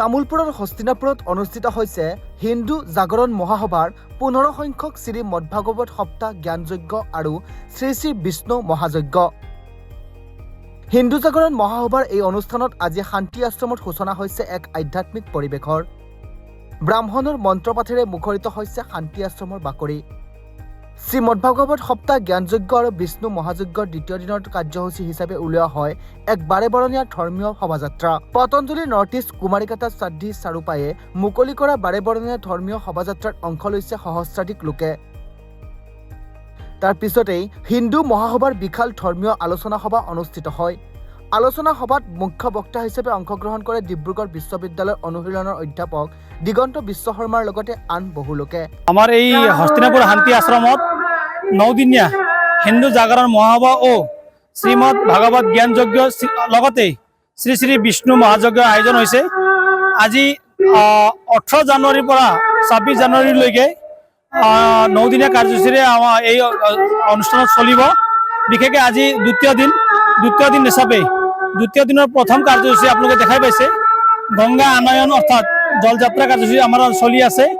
তামুলপুৰৰ হস্তিনাপুৰত অনুষ্ঠিত হৈছে হিন্দু জাগৰণ মহাসভাৰ 15 সংখ্যক শ্ৰী মদভাগৱত সপ্তাহ জ্ঞানযজ্ঞ আৰু শ্ৰী শ্ৰী বিষ্ণু মহাযজ্ঞ। হিন্দু জাগৰণ মহাসভাৰ এই অনুষ্ঠানত আজি শান্তি আশ্ৰমত সূচনা হৈছে এক আধ্যাত্মিক পৰিৱেশৰ। ব্ৰাহ্মণৰ মন্ত্ৰপাঠেৰে মুখৰিত হৈছে শান্তি আশ্ৰমৰ বাকৰি। শ্ৰীমদভাগৱত সপ্তাহ জ্ঞানযজ্ঞ আৰু বিষ্ণু মহাযজ্ঞৰ দ্বিতীয় দিনৰ কাৰ্যসূচী হিচাপে উলিওৱা হয় এক বাৰেবৰণীয়া ধৰ্মীয় শোভাযাত্ৰা। পতঞ্জলি নৰ্থ ইষ্ট কুমাৰিকাটা শ্ৰাদ্ধি স্বৰূপায়ে মুকলি কৰা বাৰেবৰণীয়া ধৰ্মীয় শোভাযাত্ৰাত অংশ লৈছে সহস্ৰাধিক লোকে। তাৰ পিছতেই হিন্দু মহাসভাৰ বিশাল ধৰ্মীয় আলোচনা সভা অনুষ্ঠিত হয়। আলোচনা সভাত মুখ্য বক্তা হিচাপে অংশগ্ৰহণ কৰে ডিব্ৰুগড় বিশ্ববিদ্যালয়ৰ অনুশীলনৰ অধ্যাপক দিগন্ত বিশ্ব শৰ্মাৰ লগতে আন বহু লোকে। আমাৰ এই হস্তিনাপুৰ শান্তি আশ্ৰমত 9 দিনীয়া হিন্দু জাগৰণ মহাসভা ও শ্ৰীমদ ভাগৱত জ্ঞান যজ্ঞ লগতে শ্ৰী শ্ৰী বিষ্ণু মহাযজ্ঞৰ আয়োজন হৈছে। আজি 18 জানুৱাৰীৰ পৰা 26 জানুৱাৰীলৈকে 9 দিনীয়া কাৰ্যসূচীৰে আমাৰ এই অনুষ্ঠান চলিব। বিশেষকৈ আজি দ্বিতীয় দিন হিচাপে দ্বিতীয় দিনৰ প্ৰথম কাৰ্যসূচী আপোনালোকে দেখাই পাইছে গংগা আনয়ন অৰ্থাৎ জলযাত্ৰা কাৰ্যসূচী আমাৰ চলি আছে।